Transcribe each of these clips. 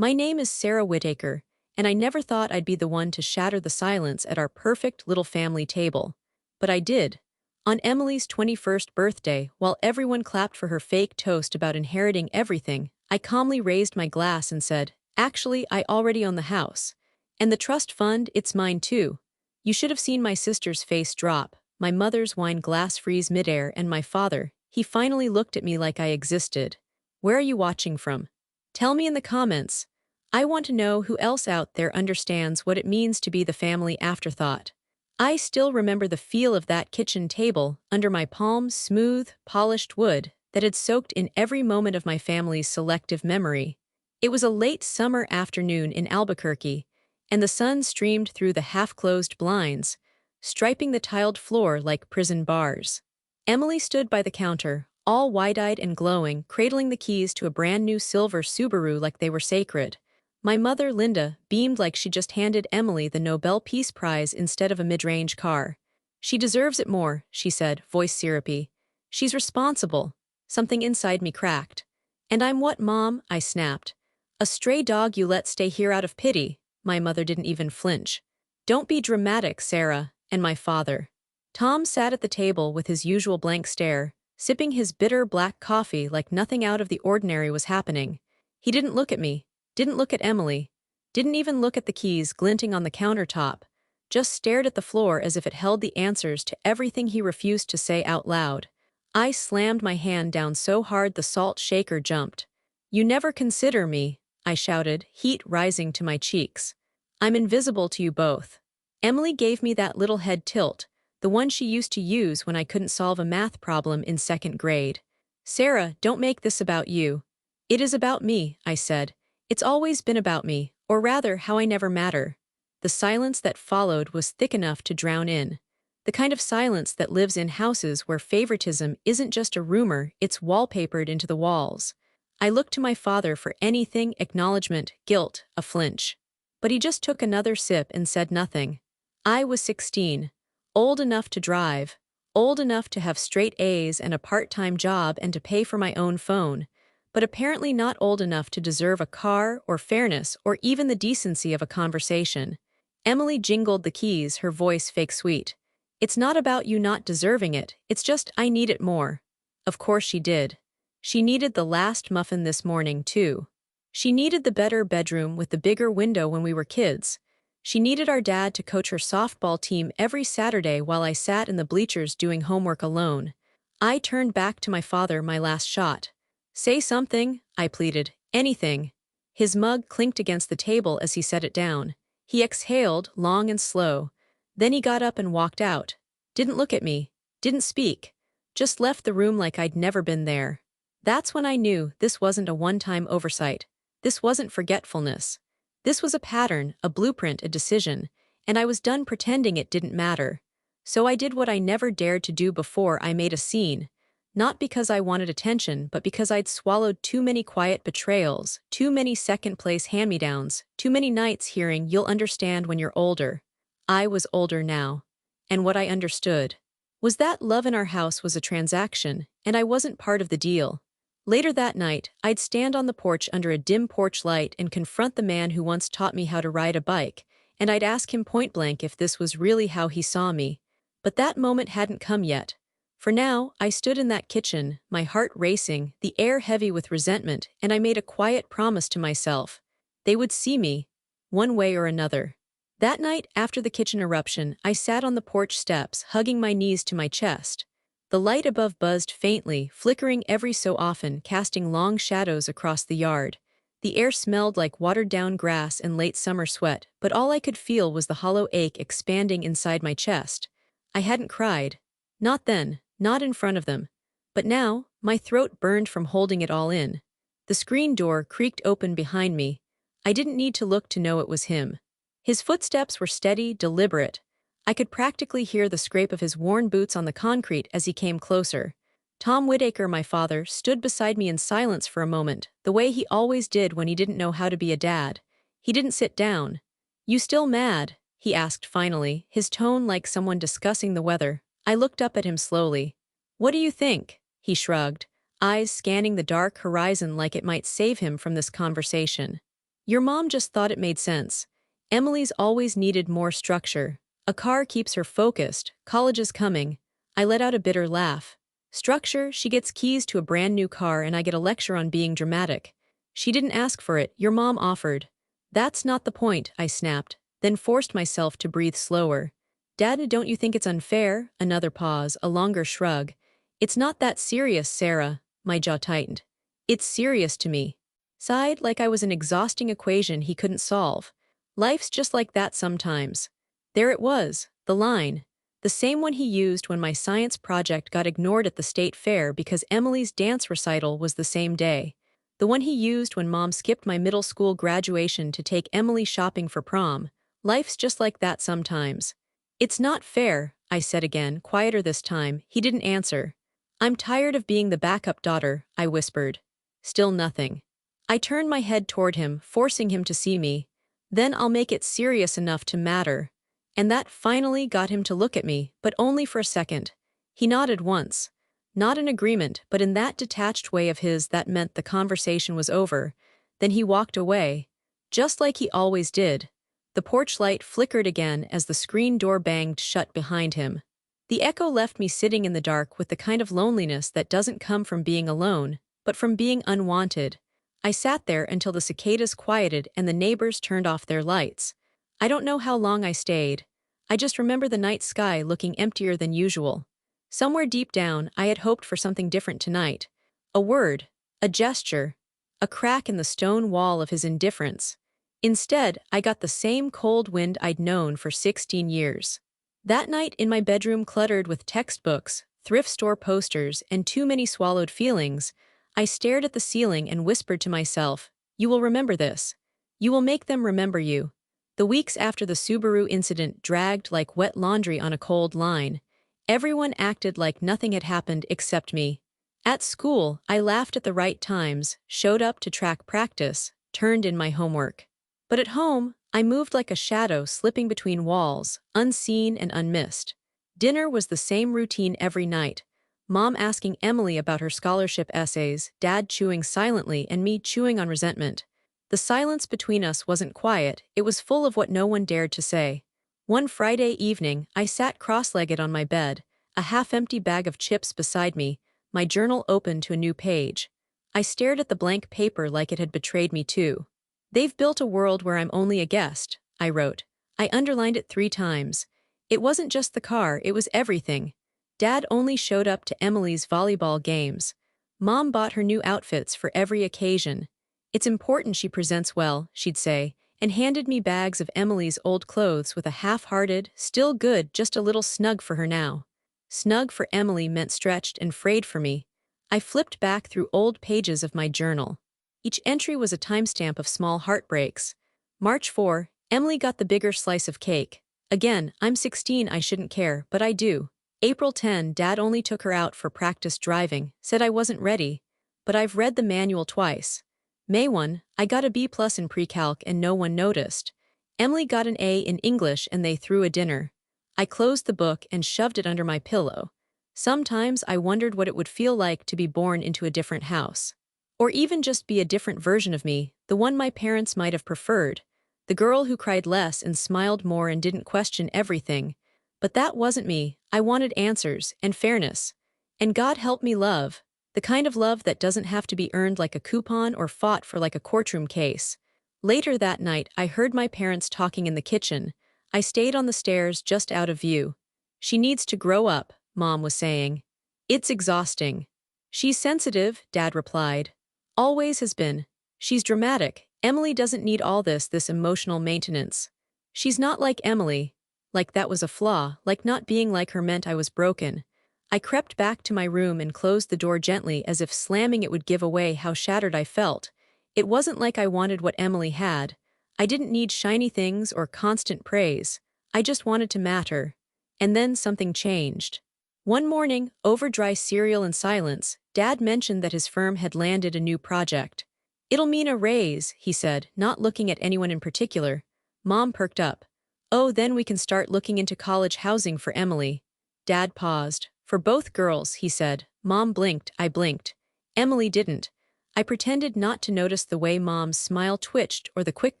My name is Sarah Whitaker, and I never thought I'd be the one to shatter the silence at our perfect little family table. But I did. On Emily's 21st birthday, while everyone clapped for her fake toast about inheriting everything, I calmly raised my glass and said, "Actually, I already own the house. And the trust fund, it's mine too." You should have seen my sister's face drop, my mother's wine glass freeze midair, and my father. He finally looked at me like I existed. "Where are you watching from? Tell me in the comments. I want to know who else out there understands what it means to be the family afterthought." I still remember the feel of that kitchen table, under my palms, smooth, polished wood, that had soaked in every moment of my family's selective memory. It was a late summer afternoon in Albuquerque, and the sun streamed through the half-closed blinds, striping the tiled floor like prison bars. Emily stood by the counter, all wide-eyed and glowing, cradling the keys to a brand-new silver Subaru like they were sacred. My mother, Linda, beamed like she just handed Emily the Nobel Peace Prize instead of a mid-range car. "She deserves it more," she said, voice syrupy. "She's responsible." Something inside me cracked. "And I'm what, Mom?" I snapped. "A stray dog you let stay here out of pity." My mother didn't even flinch. "Don't be dramatic, Sarah." And my father. Tom sat at the table with his usual blank stare, sipping his bitter black coffee like nothing out of the ordinary was happening. He didn't look at me. Didn't look at Emily, didn't even look at the keys glinting on the countertop, just stared at the floor as if it held the answers to everything he refused to say out loud. I slammed my hand down so hard the salt shaker jumped. "You never consider me," I shouted, heat rising to my cheeks. "I'm invisible to you both." Emily gave me that little head tilt, the one she used to use when I couldn't solve a math problem in second grade. "Sarah, don't make this about you." "It is about me," I said. "It's always been about me, or rather how I never matter." The silence that followed was thick enough to drown in. The kind of silence that lives in houses where favoritism isn't just a rumor, it's wallpapered into the walls. I looked to my father for anything, acknowledgement, guilt, a flinch. But he just took another sip and said nothing. I was 16, old enough to drive, old enough to have straight A's and a part-time job and to pay for my own phone, but apparently not old enough to deserve a car or fairness or even the decency of a conversation. Emily jingled the keys, her voice fake sweet. "It's not about you not deserving it, it's just I need it more." Of course she did. She needed the last muffin this morning, too. She needed the better bedroom with the bigger window when we were kids. She needed our dad to coach her softball team every Saturday while I sat in the bleachers doing homework alone. I turned back to my father, my last shot. "Say something," I pleaded. "Anything." His mug clinked against the table as he set it down. He exhaled, long and slow. Then he got up and walked out. Didn't look at me. Didn't speak. Just left the room like I'd never been there. That's when I knew this wasn't a one-time oversight. This wasn't forgetfulness. This was a pattern, a blueprint, a decision, and I was done pretending it didn't matter. So I did what I never dared to do before. I made a scene. Not because I wanted attention, but because I'd swallowed too many quiet betrayals, too many second-place hand-me-downs, too many nights hearing "you'll understand when you're older." I was older now. And what I understood was that love in our house was a transaction, and I wasn't part of the deal. Later that night, I'd stand on the porch under a dim porch light and confront the man who once taught me how to ride a bike, and I'd ask him point-blank if this was really how he saw me. But that moment hadn't come yet. For now, I stood in that kitchen, my heart racing, the air heavy with resentment, and I made a quiet promise to myself. They would see me, one way or another. That night, after the kitchen eruption, I sat on the porch steps, hugging my knees to my chest. The light above buzzed faintly, flickering every so often, casting long shadows across the yard. The air smelled like watered-down grass and late summer sweat, but all I could feel was the hollow ache expanding inside my chest. I hadn't cried. Not then. Not in front of them. But now, my throat burned from holding it all in. The screen door creaked open behind me. I didn't need to look to know it was him. His footsteps were steady, deliberate. I could practically hear the scrape of his worn boots on the concrete as he came closer. Tom Whitaker, my father, stood beside me in silence for a moment, the way he always did when he didn't know how to be a dad. He didn't sit down. "You still mad?" he asked finally, his tone like someone discussing the weather. I looked up at him slowly. "What do you think?" He shrugged, eyes scanning the dark horizon like it might save him from this conversation. Your mom just thought it made sense. Emily's always needed more structure. A car keeps her focused. College is coming. I let out a bitter laugh. Structure, she gets keys to a brand new car and I get a lecture on being dramatic. She didn't ask for it, your mom offered. That's not the point, I snapped, then forced myself to breathe slower. Dad, don't you think it's unfair? Another pause, a longer shrug. It's not that serious, Sarah. My jaw tightened. It's serious to me. Sighed like I was an exhausting equation he couldn't solve. Life's just like that sometimes. There it was, the line. The same one he used when my science project got ignored at the state fair because Emily's dance recital was the same day. The one he used when Mom skipped my middle school graduation to take Emily shopping for prom. Life's just like that sometimes. It's not fair, I said again, quieter this time. He didn't answer. I'm tired of being the backup daughter, I whispered. Still nothing. I turned my head toward him, forcing him to see me. Then I'll make it serious enough to matter. And that finally got him to look at me, but only for a second. He nodded once. Not in agreement, but in that detached way of his that meant the conversation was over. Then he walked away. Just like he always did. The porch light flickered again as the screen door banged shut behind him. The echo left me sitting in the dark with the kind of loneliness that doesn't come from being alone, but from being unwanted. I sat there until the cicadas quieted and the neighbors turned off their lights. I don't know how long I stayed. I just remember the night sky looking emptier than usual. Somewhere deep down, I had hoped for something different tonight. A word, a gesture, a crack in the stone wall of his indifference. Instead, I got the same cold wind I'd known for 16 years. That night in my bedroom cluttered with textbooks, thrift store posters, and too many swallowed feelings, I stared at the ceiling and whispered to myself, "You will remember this. You will make them remember you." The weeks after the Subaru incident dragged like wet laundry on a cold line. Everyone acted like nothing had happened except me. At school, I laughed at the right times, showed up to track practice, turned in my homework. But at home, I moved like a shadow slipping between walls, unseen and unmissed. Dinner was the same routine every night. Mom asking Emily about her scholarship essays, Dad chewing silently and me chewing on resentment. The silence between us wasn't quiet, it was full of what no one dared to say. One Friday evening, I sat cross-legged on my bed, a half-empty bag of chips beside me, my journal open to a new page. I stared at the blank paper like it had betrayed me too. "They've built a world where I'm only a guest," I wrote. I underlined it 3 times. It wasn't just the car, it was everything. Dad only showed up to Emily's volleyball games. Mom bought her new outfits for every occasion. "It's important she presents well," she'd say, and handed me bags of Emily's old clothes with a half-hearted, "Still good, just a little snug for her now." Snug for Emily meant stretched and frayed for me. I flipped back through old pages of my journal. Each entry was a timestamp of small heartbreaks. March 4, Emily got the bigger slice of cake. Again, I'm 16, I shouldn't care, but I do. April 10, Dad only took her out for practice driving, said I wasn't ready. But I've read the manual twice. May 1, I got a B+ in pre-calc and no one noticed. Emily got an A in English and they threw a dinner. I closed the book and shoved it under my pillow. Sometimes I wondered what it would feel like to be born into a different house. Or even just be a different version of me, the one my parents might have preferred. The girl who cried less and smiled more and didn't question everything. But that wasn't me. I wanted answers and fairness. And God help me love. The kind of love that doesn't have to be earned like a coupon or fought for like a courtroom case. Later that night, I heard my parents talking in the kitchen. I stayed on the stairs just out of view. "She needs to grow up," Mom was saying. "It's exhausting." "She's sensitive," Dad replied. "Always has been. She's dramatic. Emily doesn't need all this emotional maintenance. She's not like Emily." Like that was a flaw, like not being like her meant I was broken. I crept back to my room and closed the door gently as if slamming it would give away how shattered I felt. It wasn't like I wanted what Emily had. I didn't need shiny things or constant praise. I just wanted to matter. And then something changed. One morning, over dry cereal and silence, Dad mentioned that his firm had landed a new project. "It'll mean a raise," he said, not looking at anyone in particular. Mom perked up. "Oh, then we can start looking into college housing for Emily." Dad paused. "For both girls," he said. Mom blinked, I blinked. Emily didn't. I pretended not to notice the way Mom's smile twitched or the quick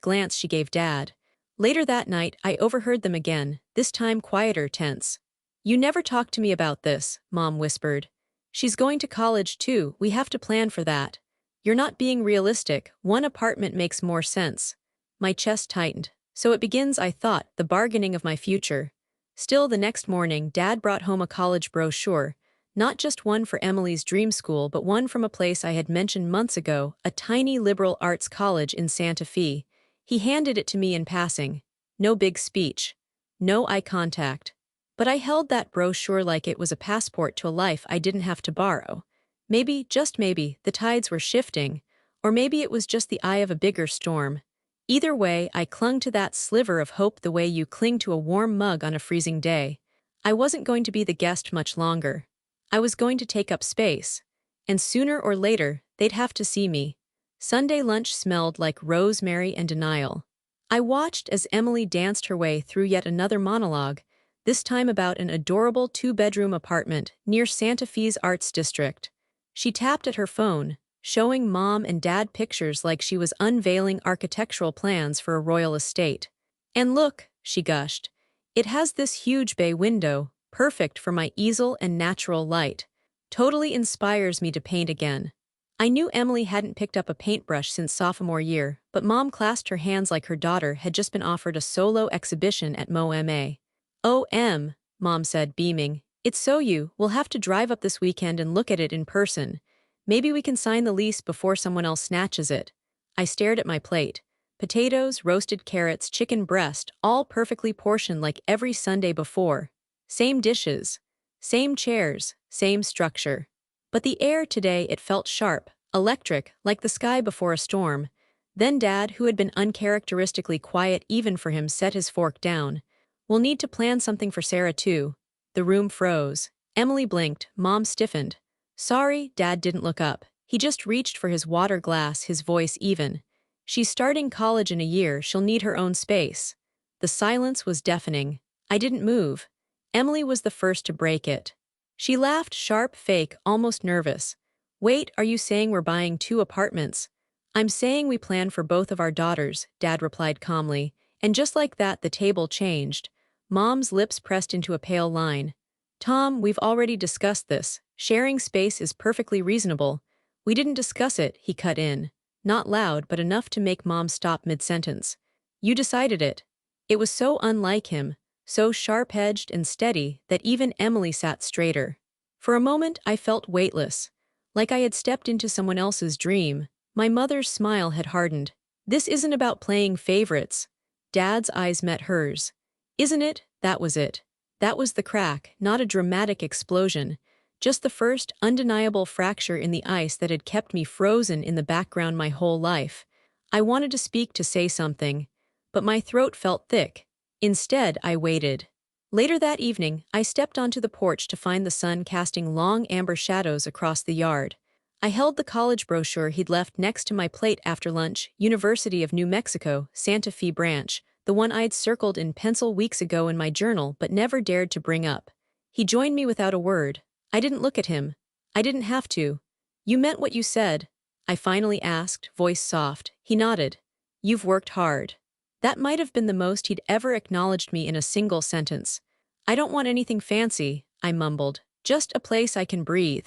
glance she gave Dad. Later that night, I overheard them again, this time quieter, tense. "You never talked to me about this," Mom whispered. "She's going to college too, we have to plan for that. You're not being realistic, one apartment makes more sense." My chest tightened. So it begins, I thought, the bargaining of my future. Still, the next morning, Dad brought home a college brochure, not just one for Emily's dream school, but one from a place I had mentioned months ago, a tiny liberal arts college in Santa Fe. He handed it to me in passing. No big speech. No eye contact. But I held that brochure like it was a passport to a life I didn't have to borrow. Maybe, just maybe, the tides were shifting, or maybe it was just the eye of a bigger storm. Either way, I clung to that sliver of hope the way you cling to a warm mug on a freezing day. I wasn't going to be the guest much longer. I was going to take up space. And sooner or later, they'd have to see me. Sunday lunch smelled like rosemary and denial. I watched as Emily danced her way through yet another monologue, this time about an adorable two-bedroom apartment near Santa Fe's Arts District. She tapped at her phone, showing Mom and Dad pictures like she was unveiling architectural plans for a royal estate. "And look," she gushed, "it has this huge bay window, perfect for my easel and natural light. Totally inspires me to paint again." I knew Emily hadn't picked up a paintbrush since sophomore year, but Mom clasped her hands like her daughter had just been offered a solo exhibition at MoMA. "Oh, Em," Mom said, beaming, "it's so you, we'll have to drive up this weekend and look at it in person. Maybe we can sign the lease before someone else snatches it." I stared at my plate. Potatoes, roasted carrots, chicken breast, all perfectly portioned like every Sunday before. Same dishes. Same chairs. Same structure. But the air today, it felt sharp, electric, like the sky before a storm. Then Dad, who had been uncharacteristically quiet even for him, set his fork down. "We'll need to plan something for Sarah too." The room froze. Emily blinked, Mom stiffened. "Sorry," Dad didn't look up. He just reached for his water glass, his voice even. "She's starting college in a year, she'll need her own space." The silence was deafening. I didn't move. Emily was the first to break it. She laughed, sharp, fake, almost nervous. "Wait, are you saying we're buying 2 apartments?" "I'm saying we plan for both of our daughters," Dad replied calmly, and just like that the table changed. Mom's lips pressed into a pale line. "Tom, we've already discussed this. Sharing space is perfectly reasonable." "We didn't discuss it," he cut in. Not loud, but enough to make Mom stop mid-sentence. "You decided it." It was so unlike him, so sharp-edged and steady that even Emily sat straighter. For a moment, I felt weightless, like I had stepped into someone else's dream. My mother's smile had hardened. "This isn't about playing favorites." Dad's eyes met hers. "Isn't it?" That was it. That was the crack, not a dramatic explosion, just the first undeniable fracture in the ice that had kept me frozen in the background my whole life. I wanted to speak, to say something, but my throat felt thick. Instead, I waited. Later that evening, I stepped onto the porch to find the sun casting long amber shadows across the yard. I held the college brochure he'd left next to my plate after lunch, University of New Mexico, Santa Fe branch, the one I'd circled in pencil weeks ago in my journal but never dared to bring up. He joined me without a word. I didn't look at him. I didn't have to. "You meant what you said?" I finally asked, voice soft. He nodded. "You've worked hard." That might have been the most he'd ever acknowledged me in a single sentence. "I don't want anything fancy," I mumbled. "Just a place I can breathe."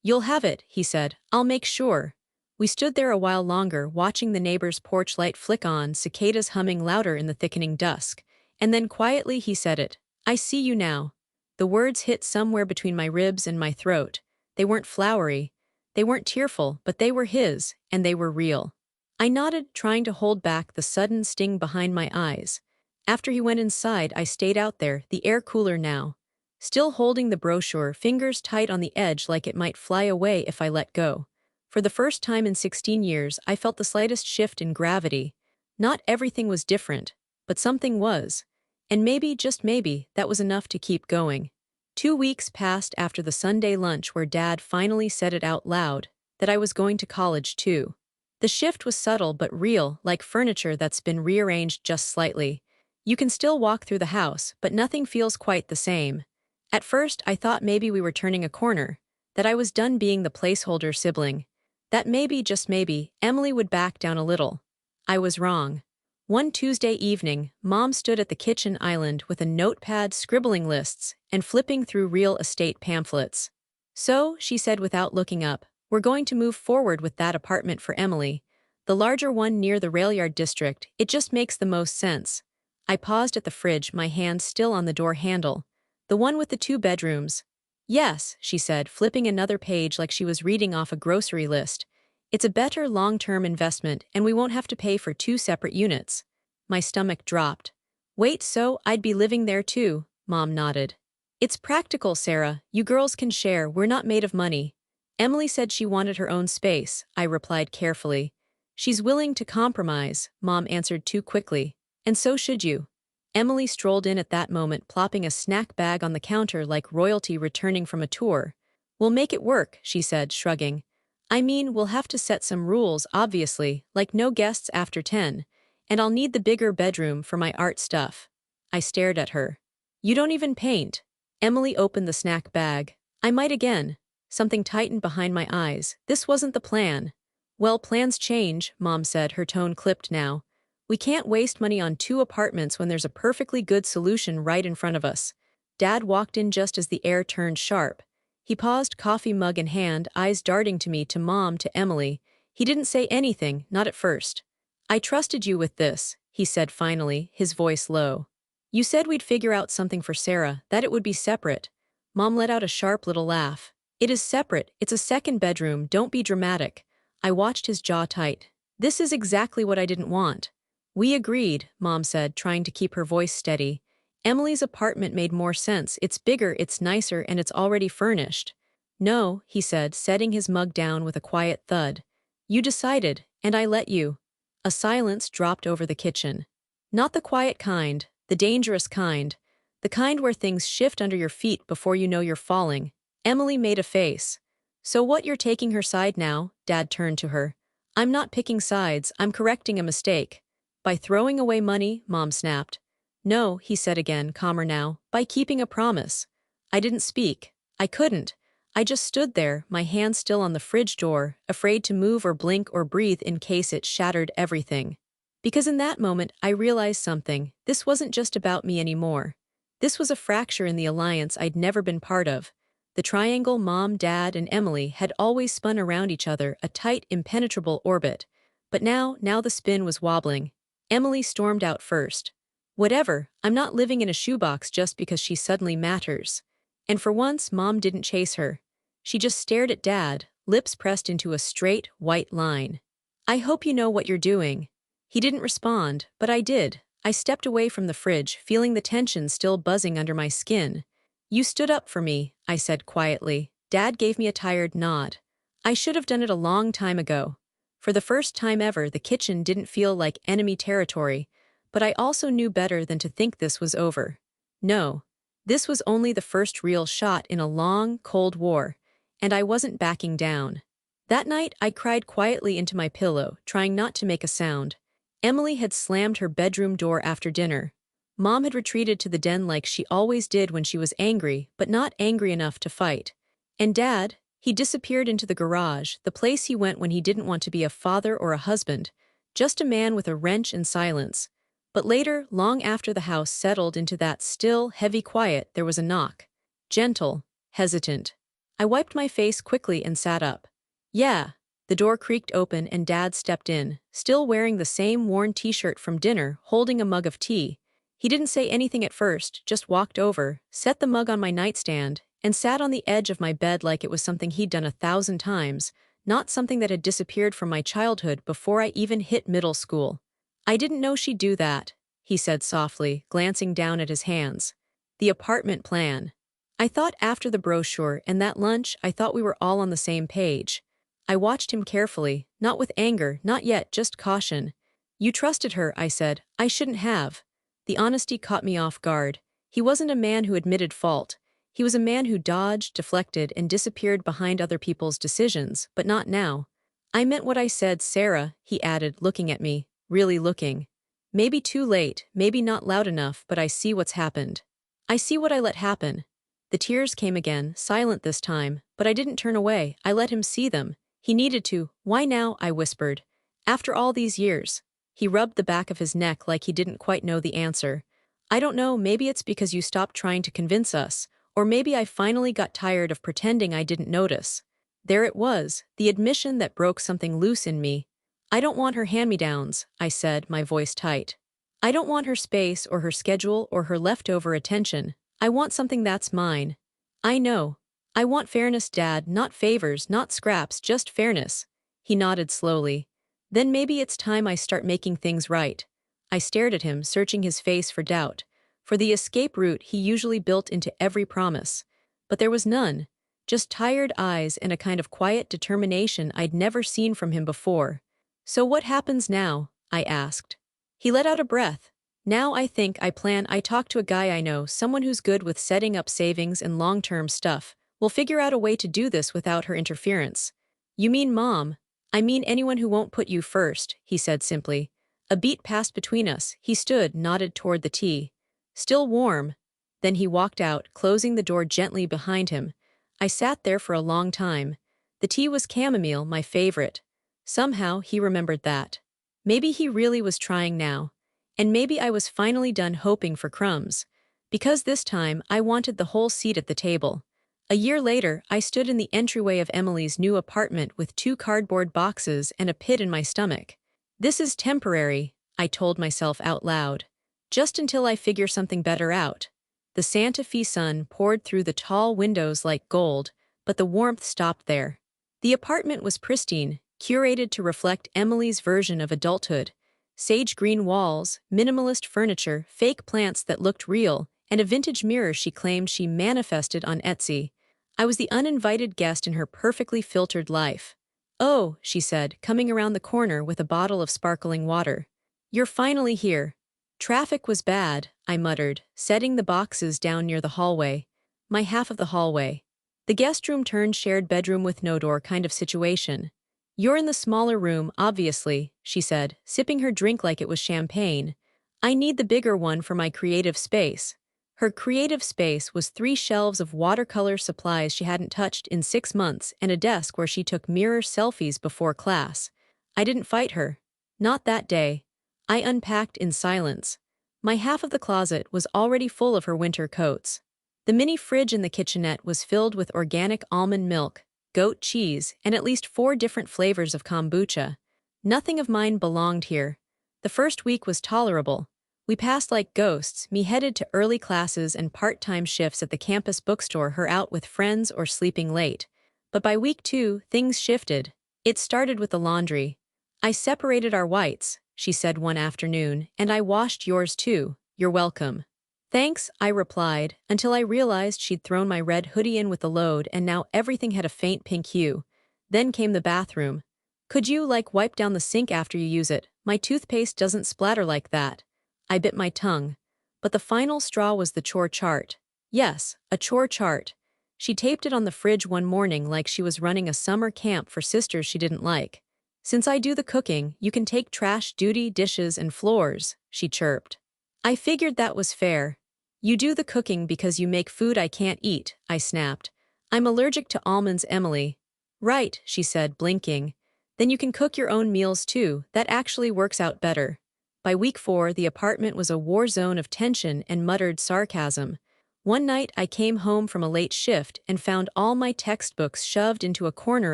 "You'll have it," he said. "I'll make sure." We stood there a while longer, watching the neighbor's porch light flick on, cicadas humming louder in the thickening dusk. And then quietly he said it. "I see you now." The words hit somewhere between my ribs and my throat. They weren't flowery. They weren't tearful, but they were his, and they were real. I nodded, trying to hold back the sudden sting behind my eyes. After he went inside, I stayed out there, the air cooler now. Still holding the brochure, fingers tight on the edge like it might fly away if I let go. For the first time in 16 years, I felt the slightest shift in gravity. Not everything was different, but something was. And maybe, just maybe, that was enough to keep going. 2 weeks passed after the Sunday lunch where Dad finally said it out loud, that I was going to college too. The shift was subtle but real, like furniture that's been rearranged just slightly. You can still walk through the house, but nothing feels quite the same. At first, I thought maybe we were turning a corner, that I was done being the placeholder sibling. that maybe, just maybe, Emily would back down a little. I was wrong. One Tuesday evening, Mom stood at the kitchen island with a notepad scribbling lists and flipping through real estate pamphlets. "So," she said without looking up, "we're going to move forward with that apartment for Emily. The larger one near the railyard district, it just makes the most sense." I paused at the fridge, my hand still on the door handle. "The one with the 2 bedrooms." "Yes," she said, flipping another page like she was reading off a grocery list. "It's a better long-term investment, and we won't have to pay for 2 separate units." My stomach dropped. "Wait, so I'd be living there too?" Mom nodded. "It's practical, Sarah. You girls can share, we're not made of money." "Emily said she wanted her own space," I replied carefully. "She's willing to compromise," Mom answered too quickly. "And so should you." Emily strolled in at that moment, plopping a snack bag on the counter like royalty returning from a tour. "We'll make it work," she said, shrugging. "I mean, we'll have to set some rules, obviously, like no guests after 10. And I'll need the bigger bedroom for my art stuff." I stared at her. "You don't even paint." Emily opened the snack bag. "I might again." Something tightened behind my eyes. This wasn't the plan. "Well, plans change," Mom said, her tone clipped now. "We can't waste money on 2 apartments when there's a perfectly good solution right in front of us." Dad walked in just as the air turned sharp. He paused, coffee mug in hand, eyes darting to me, to Mom, to Emily. He didn't say anything, not at first. "I trusted you with this," he said finally, his voice low. "You said we'd figure out something for Sarah, that it would be separate." Mom let out a sharp little laugh. "It is separate, it's a 2 bedroom, don't be dramatic." I watched his jaw tight. "This is exactly what I didn't want." "We agreed," Mom said, trying to keep her voice steady. "Emily's apartment made more sense, it's bigger, it's nicer, and it's already furnished." "No," he said, setting his mug down with a quiet thud. "You decided, and I let you." A silence dropped over the kitchen. Not the quiet kind, the dangerous kind. The kind where things shift under your feet before you know you're falling. Emily made a face. "So what, you're taking her side now?" Dad turned to her. "I'm not picking sides, I'm correcting a mistake." "By throwing away money?" Mom snapped. "No," he said again, calmer now, "by keeping a promise." I didn't speak. I couldn't. I just stood there, my hand still on the fridge door, afraid to move or blink or breathe in case it shattered everything. Because in that moment, I realized something. This wasn't just about me anymore. This was a fracture in the alliance I'd never been part of. The triangle, Mom, Dad, and Emily, had always spun around each other, a tight, impenetrable orbit. But now the spin was wobbling. Emily stormed out first. "Whatever, I'm not living in a shoebox just because she suddenly matters." And for once, Mom didn't chase her. She just stared at Dad, lips pressed into a straight, white line. "I hope you know what you're doing." He didn't respond, but I did. I stepped away from the fridge, feeling the tension still buzzing under my skin. "You stood up for me," I said quietly. Dad gave me a tired nod. "I should have done it a long time ago." For the first time ever, the kitchen didn't feel like enemy territory, but I also knew better than to think this was over. No. This was only the first real shot in a long, cold war, and I wasn't backing down. That night, I cried quietly into my pillow, trying not to make a sound. Emily had slammed her bedroom door after dinner. Mom had retreated to the den like she always did when she was angry, but not angry enough to fight. And Dad, he disappeared into the garage, the place he went when he didn't want to be a father or a husband, just a man with a wrench and silence. But later, long after the house settled into that still, heavy quiet, there was a knock. Gentle, hesitant. I wiped my face quickly and sat up. "Yeah." The door creaked open and Dad stepped in, still wearing the same worn t-shirt from dinner, holding a mug of tea. He didn't say anything at first, just walked over, set the mug on my nightstand, and sat on the edge of my bed like it was something he'd done 1,000 times, not something that had disappeared from my childhood before I even hit middle school. "I didn't know she'd do that," he said softly, glancing down at his hands. "The apartment plan." I thought after the brochure and that lunch, I thought we were all on the same page. I watched him carefully, not with anger, not yet, just caution. "You trusted her," I said. "I shouldn't have." The honesty caught me off guard. He wasn't a man who admitted fault. He was a man who dodged, deflected, and disappeared behind other people's decisions, but not now. "I meant what I said, Sarah," he added, looking at me, really looking. "Maybe too late, maybe not loud enough, but I see what's happened. I see what I let happen." The tears came again, silent this time, but I didn't turn away, I let him see them. He needed to. Why now? I whispered. After all these years. He rubbed the back of his neck like he didn't quite know the answer. I don't know, maybe it's because you stopped trying to convince us, or maybe I finally got tired of pretending I didn't notice. There it was, the admission that broke something loose in me. I don't want her hand-me-downs, I said, my voice tight. I don't want her space or her schedule or her leftover attention. I want something that's mine. I know. I want fairness, Dad, not favors, not scraps, just fairness. He nodded slowly. Then maybe it's time I start making things right. I stared at him, searching his face for doubt, for the escape route he usually built into every promise. But there was none, just tired eyes and a kind of quiet determination I'd never seen from him before. So what happens now? I asked. He let out a breath. Now I talk to a guy I know, someone who's good with setting up savings and long-term stuff. We'll figure out a way to do this without her interference. You mean Mom? I mean anyone who won't put you first, he said simply. A beat passed between us. He stood, nodded toward the tea. Still warm. Then he walked out, closing the door gently behind him. I sat there for a long time. The tea was chamomile, my favorite. Somehow he remembered that. Maybe he really was trying now. And maybe I was finally done hoping for crumbs. Because this time, I wanted the whole seat at the table. A year later, I stood in the entryway of Emily's new apartment with 2 cardboard boxes and a pit in my stomach. This is temporary, I told myself out loud. Just until I figure something better out. The Santa Fe sun poured through the tall windows like gold, but the warmth stopped there. The apartment was pristine, curated to reflect Emily's version of adulthood. Sage green walls, minimalist furniture, fake plants that looked real, and a vintage mirror she claimed she manifested on Etsy. I was the uninvited guest in her perfectly filtered life. Oh, she said, coming around the corner with a bottle of sparkling water. You're finally here. Traffic was bad, I muttered, setting the boxes down near the hallway. My half of the hallway. The guest room turned shared bedroom with no door kind of situation. You're in the smaller room, obviously, she said, sipping her drink like it was champagne. I need the bigger one for my creative space. Her creative space was 3 shelves of watercolor supplies she hadn't touched in 6 months and a desk where she took mirror selfies before class. I didn't fight her. Not that day. I unpacked in silence. My half of the closet was already full of her winter coats. The mini fridge in the kitchenette was filled with organic almond milk, goat cheese, and at least 4 different flavors of kombucha. Nothing of mine belonged here. The first week was tolerable. We passed like ghosts, me headed to early classes and part-time shifts at the campus bookstore, her out with friends or sleeping late. But by week 2, things shifted. It started with the laundry. I separated our whites, she said one afternoon, and I washed yours too. You're welcome. Thanks, I replied, until I realized she'd thrown my red hoodie in with the load and now everything had a faint pink hue. Then came the bathroom. Could you, wipe down the sink after you use it? My toothpaste doesn't splatter like that. I bit my tongue. But the final straw was the chore chart. Yes, a chore chart. She taped it on the fridge one morning like she was running a summer camp for sisters she didn't like. Since I do the cooking, you can take trash duty, dishes, and floors, she chirped. I figured that was fair. You do the cooking because you make food I can't eat, I snapped. I'm allergic to almonds, Emily. Right, she said, blinking. Then you can cook your own meals too, that actually works out better. By week 4, the apartment was a war zone of tension and muttered sarcasm. One night I came home from a late shift and found all my textbooks shoved into a corner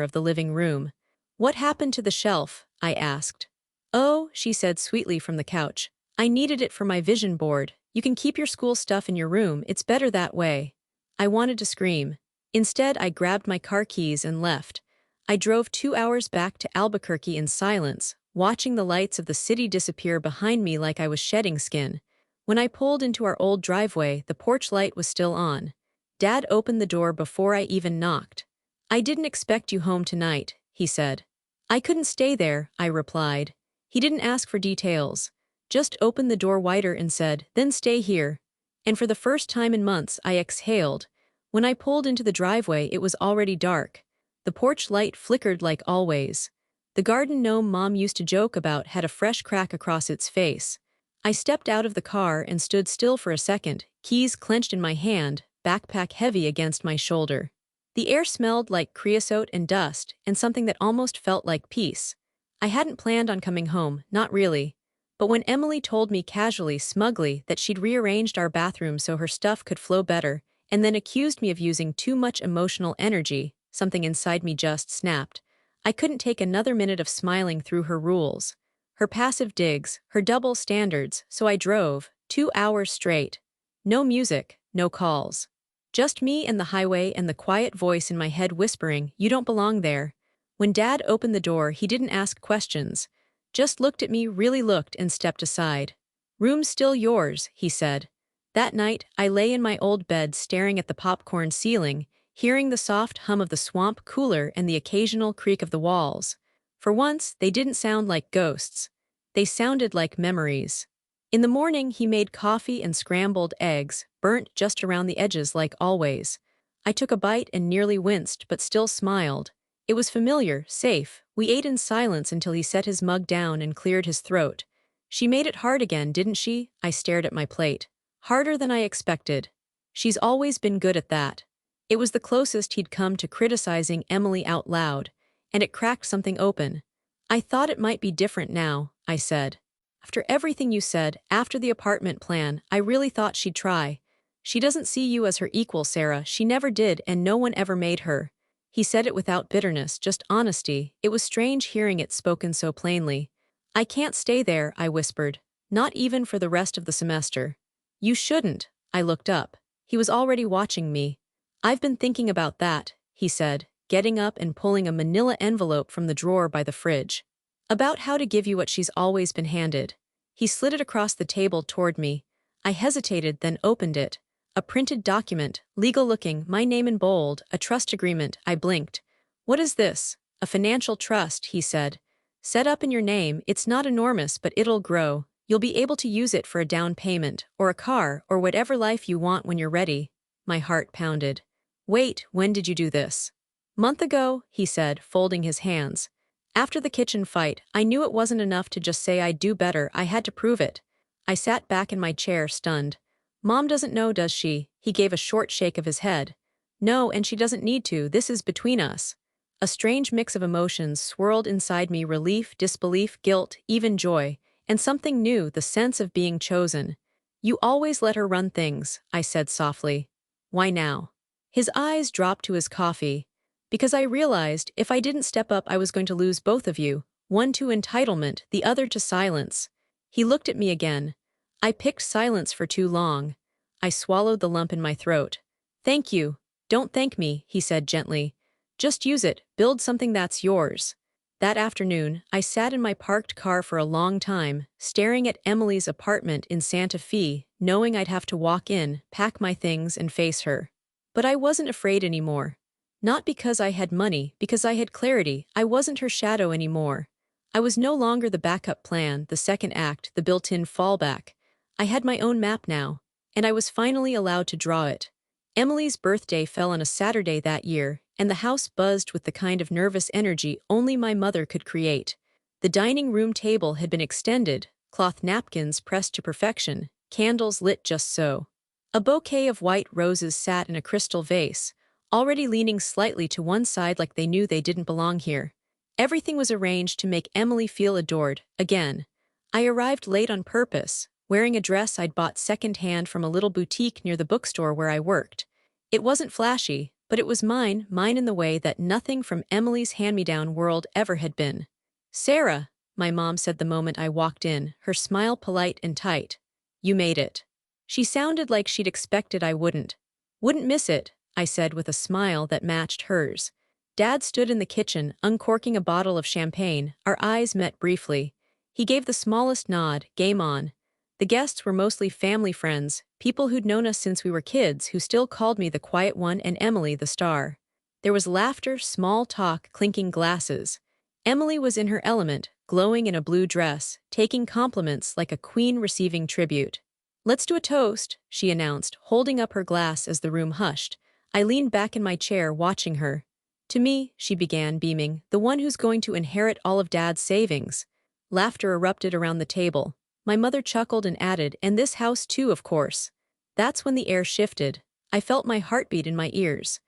of the living room. What happened to the shelf? I asked. Oh, she said sweetly from the couch. I needed it for my vision board. You can keep your school stuff in your room, it's better that way. I wanted to scream. Instead, I grabbed my car keys and left. I drove 2 hours back to Albuquerque in silence, watching the lights of the city disappear behind me like I was shedding skin. When I pulled into our old driveway, the porch light was still on. Dad opened the door before I even knocked. I didn't expect you home tonight, he said. I couldn't stay there, I replied. He didn't ask for details. Just opened the door wider and said, then stay here. And for the first time in months, I exhaled. When I pulled into the driveway, it was already dark. The porch light flickered like always. The garden gnome Mom used to joke about had a fresh crack across its face. I stepped out of the car and stood still for a second, keys clenched in my hand, backpack heavy against my shoulder. The air smelled like creosote and dust, and something that almost felt like peace. I hadn't planned on coming home, not really. But when Emily told me casually, smugly, that she'd rearranged our bathroom so her stuff could flow better, and then accused me of using too much emotional energy, something inside me just snapped. I couldn't take another minute of smiling through her rules. Her passive digs, her double standards, so I drove, 2 hours straight. No music, no calls. Just me and the highway and the quiet voice in my head whispering, "You don't belong there." When Dad opened the door, he didn't ask questions. Just looked at me, really looked, and stepped aside. "Room's still yours," he said. That night, I lay in my old bed staring at the popcorn ceiling, hearing the soft hum of the swamp cooler and the occasional creak of the walls. For once, they didn't sound like ghosts. They sounded like memories. In the morning, he made coffee and scrambled eggs, burnt just around the edges like always. I took a bite and nearly winced, but still smiled. It was familiar, safe. We ate in silence until he set his mug down and cleared his throat. "She made it hard again, didn't she?" I stared at my plate. "Harder than I expected." "She's always been good at that." It was the closest he'd come to criticizing Emily out loud, and it cracked something open. "I thought it might be different now," I said. "After everything you said, after the apartment plan, I really thought she'd try. She doesn't see you as her equal, Sarah. She never did, and no one ever made her." He said it without bitterness, just honesty. It was strange hearing it spoken so plainly. "I can't stay there," I whispered. "Not even for the rest of the semester." "You shouldn't." I looked up. He was already watching me. "I've been thinking about that," he said, getting up and pulling a manila envelope from the drawer by the fridge. "About how to give you what she's always been handed." He slid it across the table toward me. I hesitated, then opened it. A printed document, legal-looking, my name in bold, a trust agreement. I blinked. "What is this?" "A financial trust," he said. "Set up in your name. It's not enormous, but it'll grow. You'll be able to use it for a down payment, or a car, or whatever life you want when you're ready." My heart pounded. "Wait, when did you do this?" "Month ago," he said, folding his hands. "After the kitchen fight, I knew it wasn't enough to just say I'd do better, I had to prove it." I sat back in my chair, stunned. "Mom doesn't know, does she?" He gave a short shake of his head. "No, and she doesn't need to. This is between us." A strange mix of emotions swirled inside me: relief, disbelief, guilt, even joy, and something new, the sense of being chosen. "You always let her run things," I said softly. "Why now?" His eyes dropped to his coffee. "Because I realized if I didn't step up, I was going to lose both of you, one to entitlement, the other to silence." He looked at me again. I picked silence for too long. I swallowed the lump in my throat. "Thank you." "Don't thank me," he said gently. "Just use it, build something that's yours." That afternoon, I sat in my parked car for a long time, staring at Emily's apartment in Santa Fe, knowing I'd have to walk in, pack my things, and face her. But I wasn't afraid anymore. Not because I had money, because I had clarity. I wasn't her shadow anymore. I was no longer the backup plan, the second act, the built-in fallback. I had my own map now, and I was finally allowed to draw it. Emily's birthday fell on a Saturday that year, and the house buzzed with the kind of nervous energy only my mother could create. The dining room table had been extended, cloth napkins pressed to perfection, candles lit just so. A bouquet of white roses sat in a crystal vase, already leaning slightly to one side like they knew they didn't belong here. Everything was arranged to make Emily feel adored, again. I arrived late on purpose, wearing a dress I'd bought second-hand from a little boutique near the bookstore where I worked. It wasn't flashy, but it was mine in the way that nothing from Emily's hand-me-down world ever had been. "Sarah," my mom said the moment I walked in, her smile polite and tight. "You made it." She sounded like she'd expected I wouldn't. "Wouldn't miss it," I said with a smile that matched hers. Dad stood in the kitchen, uncorking a bottle of champagne. Our eyes met briefly. He gave the smallest nod, game on. The guests were mostly family friends, people who'd known us since we were kids who still called me the quiet one and Emily the star. There was laughter, small talk, clinking glasses. Emily was in her element, glowing in a blue dress, taking compliments like a queen receiving tribute. "Let's do a toast," she announced, holding up her glass as the room hushed. I leaned back in my chair, watching her. "To me," she began, beaming, "the one who's going to inherit all of Dad's savings." Laughter erupted around the table. My mother chuckled and added, "And this house too, of course." That's when the air shifted. I felt my heartbeat in my ears.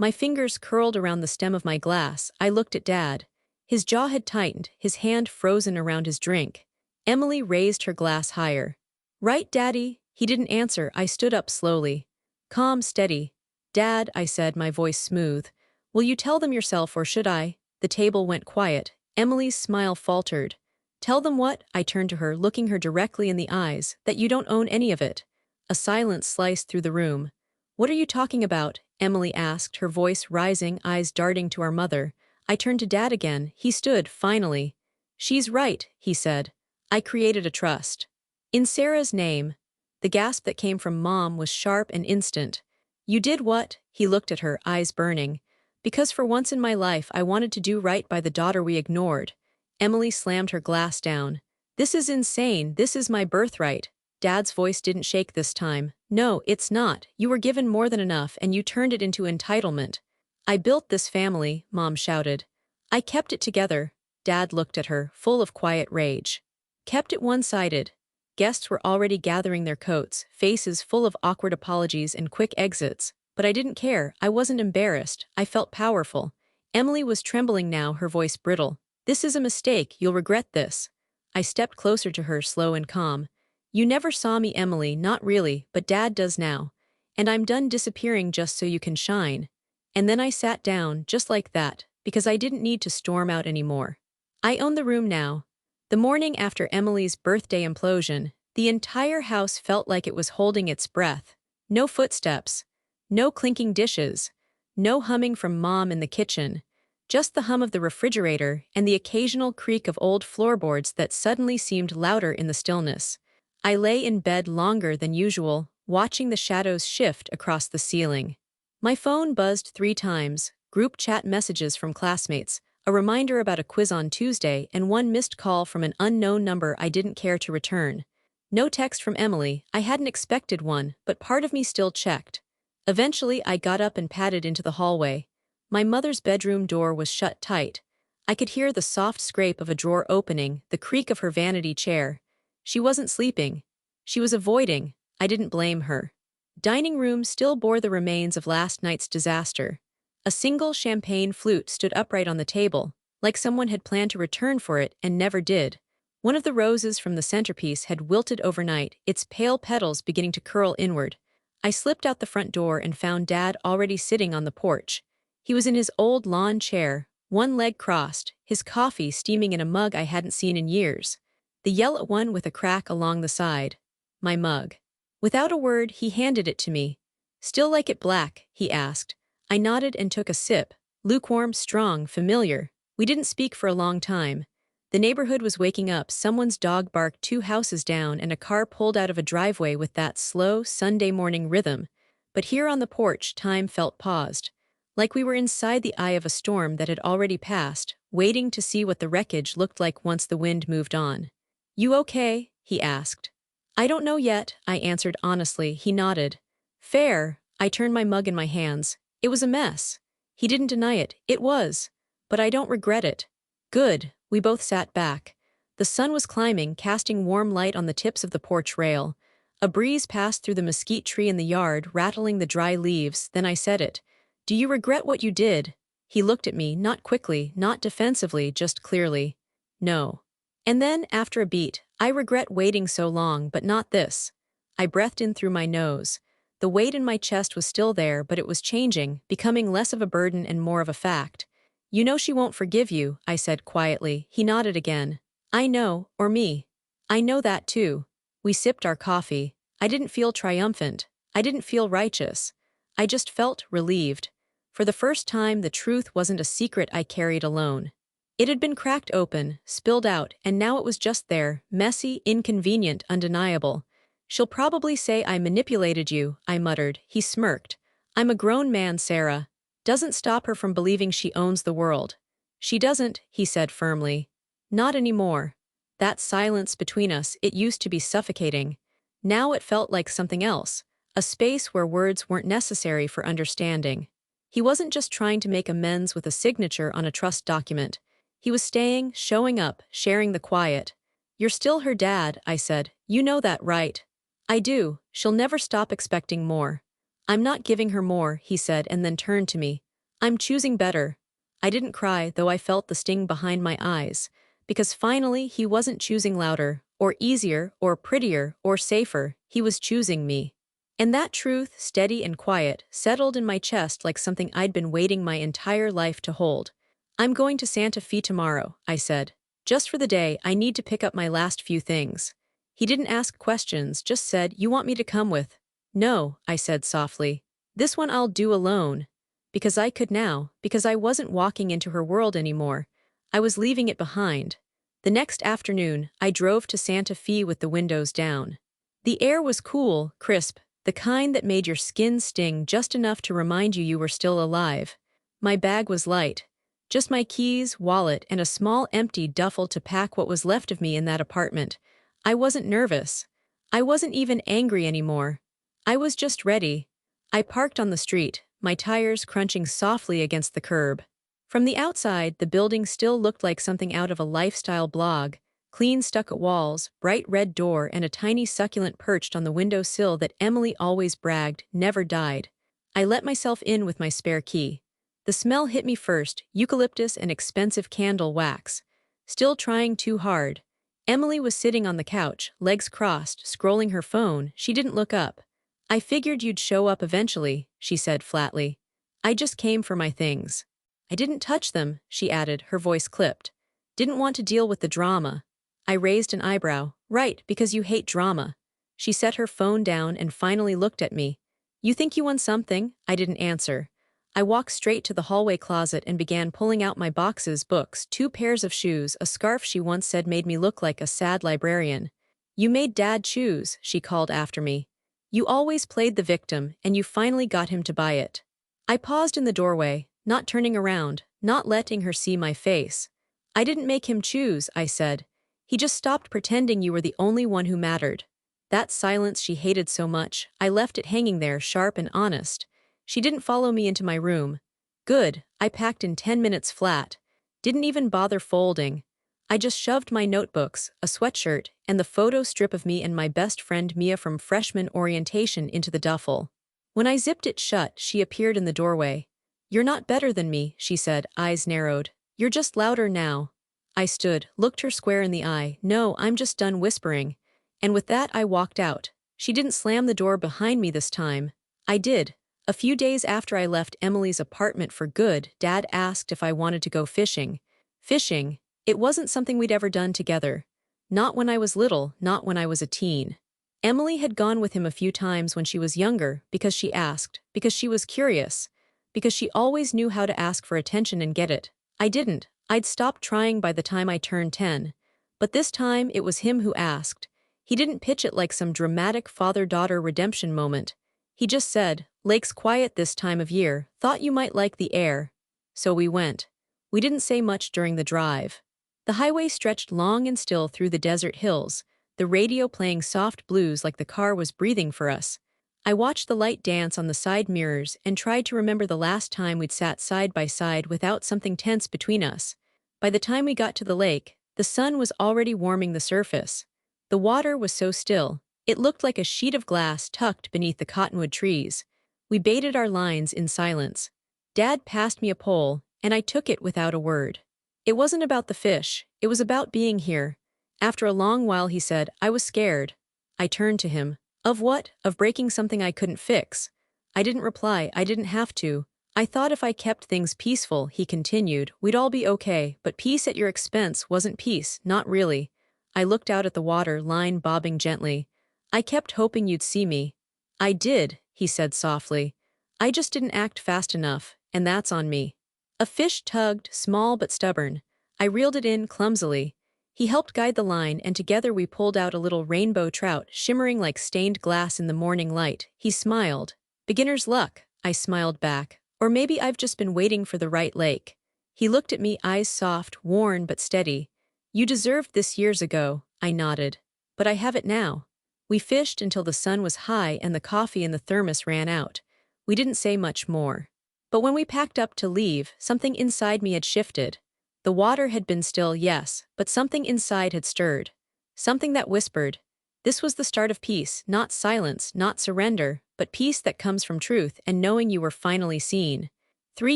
My fingers curled around the stem of my glass. I looked at Dad. His jaw had tightened, his hand frozen around his drink. Emily raised her glass higher. Right, Daddy? He didn't answer. I stood up slowly. Calm, steady. Dad, I said, my voice smooth. Will you tell them yourself or should I? The table went quiet. Emily's smile faltered. Tell them what? I turned to her, looking her directly in the eyes, that you don't own any of it. A silence sliced through the room. What are you talking about? Emily asked, her voice rising, eyes darting to our mother. I turned to Dad again. He stood, finally. She's right, he said. I created a trust. In Sarah's name. The gasp that came from Mom was sharp and instant. You did what? He looked at her, eyes burning. Because for once in my life I wanted to do right by the daughter we ignored. Emily slammed her glass down. This is insane. This is my birthright. Dad's voice didn't shake this time. No, it's not. You were given more than enough and you turned it into entitlement. I built this family, Mom shouted. I kept it together. Dad looked at her, full of quiet rage. Kept it one-sided. Guests were already gathering their coats, faces full of awkward apologies and quick exits. But I didn't care. I wasn't embarrassed. I felt powerful. Emily was trembling now, her voice brittle. This is a mistake. You'll regret this. I stepped closer to her, slow and calm. You never saw me, Emily, not really, but Dad does now. And I'm done disappearing just so you can shine. And then I sat down, just like that, because I didn't need to storm out anymore. I own the room now. The morning after Emily's birthday implosion, the entire house felt like it was holding its breath. No footsteps. No clinking dishes. No humming from Mom in the kitchen. Just the hum of the refrigerator and the occasional creak of old floorboards that suddenly seemed louder in the stillness. I lay in bed longer than usual, watching the shadows shift across the ceiling. My phone buzzed 3 times, group chat messages from classmates, a reminder about a quiz on Tuesday, and 1 missed call from an unknown number I didn't care to return. No text from Emily. I hadn't expected one, but part of me still checked. Eventually, I got up and padded into the hallway. My mother's bedroom door was shut tight. I could hear the soft scrape of a drawer opening, the creak of her vanity chair. She wasn't sleeping. She was avoiding. I didn't blame her. Dining room still bore the remains of last night's disaster. A single champagne flute stood upright on the table, like someone had planned to return for it and never did. One of the roses from the centerpiece had wilted overnight, its pale petals beginning to curl inward. I slipped out the front door and found Dad already sitting on the porch. He was in his old lawn chair, one leg crossed, his coffee steaming in a mug I hadn't seen in years. The yellow one with a crack along the side. My mug. Without a word, he handed it to me. Still like it black? He asked. I nodded and took a sip. Lukewarm, strong, familiar. We didn't speak for a long time. The neighborhood was waking up. Someone's dog barked 2 houses down and a car pulled out of a driveway with that slow, Sunday morning rhythm. But here on the porch, time felt paused. Like we were inside the eye of a storm that had already passed, waiting to see what the wreckage looked like once the wind moved on. You okay? He asked. I don't know yet, I answered honestly. He nodded. Fair. I turned my mug in my hands. It was a mess. He didn't deny it. It was. But I don't regret it. Good. We both sat back. The sun was climbing, casting warm light on the tips of the porch rail. A breeze passed through the mesquite tree in the yard, rattling the dry leaves. Then I said it. Do you regret what you did? He looked at me, not quickly, not defensively, just clearly. No. And then, after a beat, I regret waiting so long, but not this. I breathed in through my nose. The weight in my chest was still there, but it was changing, becoming less of a burden and more of a fact. You know she won't forgive you, I said quietly. He nodded again. I know, or me. I know that too. We sipped our coffee. I didn't feel triumphant. I didn't feel righteous. I just felt relieved. For the first time, the truth wasn't a secret I carried alone. It had been cracked open, spilled out, and now it was just there, messy, inconvenient, undeniable. She'll probably say I manipulated you, I muttered. He smirked. I'm a grown man, Sarah. Doesn't stop her from believing she owns the world. She doesn't, he said firmly. Not anymore. That silence between us, it used to be suffocating. Now it felt like something else, a space where words weren't necessary for understanding. He wasn't just trying to make amends with a signature on a trust document. He was staying, showing up, sharing the quiet. You're still her dad, I said. You know that, right? I do. She'll never stop expecting more. I'm not giving her more, he said and then turned to me. I'm choosing better. I didn't cry, though I felt the sting behind my eyes, because finally he wasn't choosing louder, or easier, or prettier, or safer, he was choosing me. And that truth, steady and quiet, settled in my chest like something I'd been waiting my entire life to hold. I'm going to Santa Fe tomorrow, I said. Just for the day, I need to pick up my last few things. He didn't ask questions, just said, "You want me to come with?" "No," I said softly. "This one I'll do alone." Because I could now, because I wasn't walking into her world anymore. I was leaving it behind. The next afternoon, I drove to Santa Fe with the windows down. The air was cool, crisp, the kind that made your skin sting just enough to remind you were still alive. My bag was light. Just my keys, wallet, and a small empty duffel to pack what was left of me in that apartment. I wasn't nervous. I wasn't even angry anymore. I was just ready. I parked on the street, my tires crunching softly against the curb. From the outside, the building still looked like something out of a lifestyle blog. Clean stucco walls, bright red door, and a tiny succulent perched on the windowsill that Emily always bragged never died. I let myself in with my spare key. The smell hit me first, eucalyptus and expensive candle wax. Still trying too hard. Emily was sitting on the couch, legs crossed, scrolling her phone. She didn't look up. "I figured you'd show up eventually," she said flatly. "I just came for my things." "I didn't touch them," she added, her voice clipped. "Didn't want to deal with the drama." I raised an eyebrow. "Right, because you hate drama." She set her phone down and finally looked at me. "You think you won something?" I didn't answer. I walked straight to the hallway closet and began pulling out my boxes, books, 2 pairs of shoes, a scarf she once said made me look like a sad librarian. "You made Dad choose," she called after me. "You always played the victim, and you finally got him to buy it." I paused in the doorway, not turning around, not letting her see my face. "I didn't make him choose," I said. "He just stopped pretending you were the only one who mattered." That silence she hated so much, I left it hanging there, sharp and honest. She didn't follow me into my room. Good, I packed in 10 minutes flat. Didn't even bother folding. I just shoved my notebooks, a sweatshirt, and the photo strip of me and my best friend Mia from freshman orientation into the duffel. When I zipped it shut, she appeared in the doorway. "You're not better than me," she said, eyes narrowed. "You're just louder now." I stood, looked her square in the eye. "No, I'm just done whispering." And with that I walked out. She didn't slam the door behind me this time. I did. A few days after I left Emily's apartment for good, Dad asked if I wanted to go fishing. Fishing? It wasn't something we'd ever done together. Not when I was little, not when I was a teen. Emily had gone with him a few times when she was younger, because she asked, because she was curious, because she always knew how to ask for attention and get it. I didn't. I'd stopped trying by the time I turned 10. But this time it was him who asked. He didn't pitch it like some dramatic father-daughter redemption moment. He just said, "Lake's quiet this time of year, thought you might like the air." So we went. We didn't say much during the drive. The highway stretched long and still through the desert hills, the radio playing soft blues like the car was breathing for us. I watched the light dance on the side mirrors and tried to remember the last time we'd sat side by side without something tense between us. By the time we got to the lake, the sun was already warming the surface. The water was so still, it looked like a sheet of glass tucked beneath the cottonwood trees. We baited our lines in silence. Dad passed me a pole, and I took it without a word. It wasn't about the fish, it was about being here. After a long while he said, "I was scared." I turned to him. "Of what? Of breaking something I couldn't fix?" I didn't reply, I didn't have to. "I thought if I kept things peaceful," he continued, "we'd all be okay, but peace at your expense wasn't peace, not really." I looked out at the water, line bobbing gently. "I kept hoping you'd see me." "I did," he said softly. "I just didn't act fast enough, and that's on me." A fish tugged, small but stubborn. I reeled it in clumsily. He helped guide the line, and together we pulled out a little rainbow trout, shimmering like stained glass in the morning light. He smiled. "Beginner's luck," I smiled back. "Or maybe I've just been waiting for the right lake." He looked at me, eyes soft, worn but steady. "You deserved this years ago," I nodded. "But I have it now." We fished until the sun was high and the coffee in the thermos ran out. We didn't say much more. But when we packed up to leave, something inside me had shifted. The water had been still, yes, but something inside had stirred. Something that whispered. This was the start of peace, not silence, not surrender, but peace that comes from truth and knowing you were finally seen. 3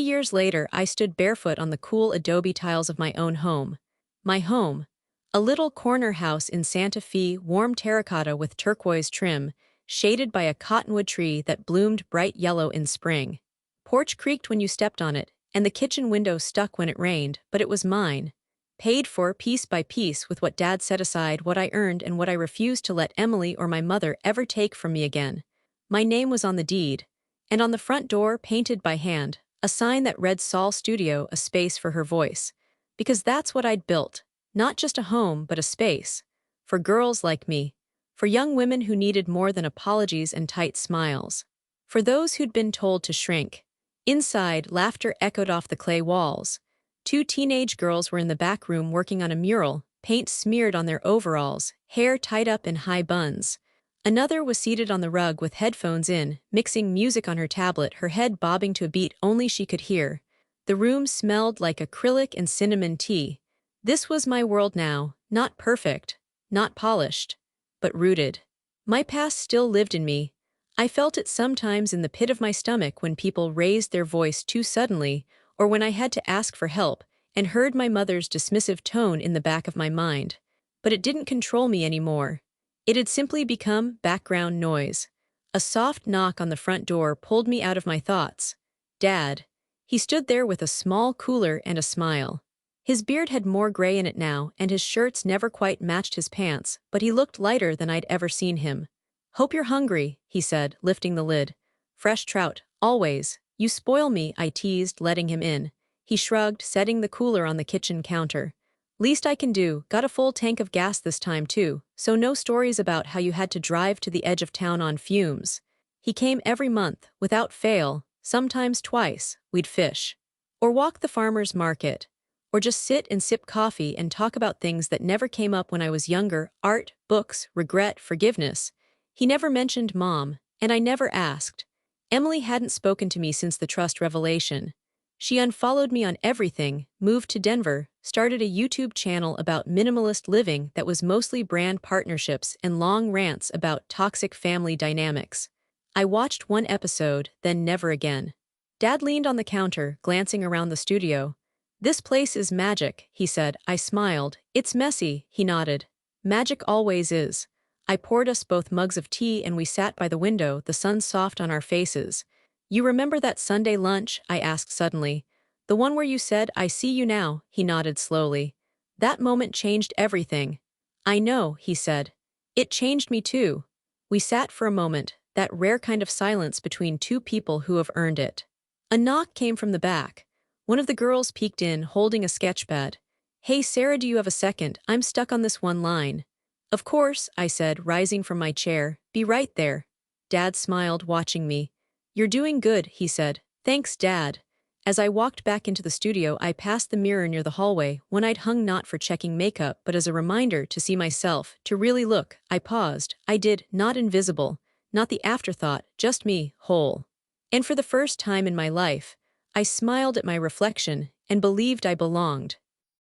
years later, I stood barefoot on the cool adobe tiles of my own home. My home. A little corner house in Santa Fe, warm terracotta with turquoise trim, shaded by a cottonwood tree that bloomed bright yellow in spring. Porch creaked when you stepped on it, and the kitchen window stuck when it rained, but it was mine. Paid for piece by piece with what Dad set aside, what I earned, and what I refused to let Emily or my mother ever take from me again. My name was on the deed, and on the front door, painted by hand, a sign that read Saul Studio, a space for her voice. Because that's what I'd built. Not just a home, but a space. For girls like me. For young women who needed more than apologies and tight smiles. For those who'd been told to shrink. Inside, laughter echoed off the clay walls. 2 teenage girls were in the back room working on a mural, paint smeared on their overalls, hair tied up in high buns. Another was seated on the rug with headphones in, mixing music on her tablet, her head bobbing to a beat only she could hear. The room smelled like acrylic and cinnamon tea. This was my world now, not perfect, not polished, but rooted. My past still lived in me. I felt it sometimes in the pit of my stomach when people raised their voice too suddenly, or when I had to ask for help, and heard my mother's dismissive tone in the back of my mind. But it didn't control me anymore. It had simply become background noise. A soft knock on the front door pulled me out of my thoughts. Dad. He stood there with a small cooler and a smile. His beard had more gray in it now, and his shirts never quite matched his pants, but he looked lighter than I'd ever seen him. "Hope you're hungry," he said, lifting the lid. "Fresh trout, always. You spoil me," I teased, letting him in. He shrugged, setting the cooler on the kitchen counter. "Least I can do, got a full tank of gas this time too, so no stories about how you had to drive to the edge of town on fumes." He came every month, without fail, sometimes twice. We'd fish. Or walk the farmer's market. Or just sit and sip coffee and talk about things that never came up when I was younger: art, books, regret, forgiveness. He never mentioned Mom, and I never asked. Emily hadn't spoken to me since the trust revelation. She unfollowed me on everything, moved to Denver, started a YouTube channel about minimalist living that was mostly brand partnerships and long rants about toxic family dynamics. I watched one episode, then never again. Dad leaned on the counter, glancing around the studio. "This place is magic," he said. I smiled. "It's messy," he nodded. "Magic always is." I poured us both mugs of tea and we sat by the window, the sun soft on our faces. "You remember that Sunday lunch?" I asked suddenly. "The one where you said, 'I see you now,'" he nodded slowly. "That moment changed everything." "I know," he said. "It changed me too." We sat for a moment, that rare kind of silence between two people who have earned it. A knock came from the back. One of the girls peeked in, holding a sketchpad. "Hey Sarah, do you have a second? I'm stuck on this one line." "Of course," I said, rising from my chair. "Be right there." Dad smiled, watching me. "You're doing good," he said. "Thanks, Dad." As I walked back into the studio, I passed the mirror near the hallway, one I'd hung not for checking makeup but as a reminder to see myself, to really look. I paused. I did, not invisible, not the afterthought, just me, whole. And for the first time in my life, I smiled at my reflection and believed I belonged.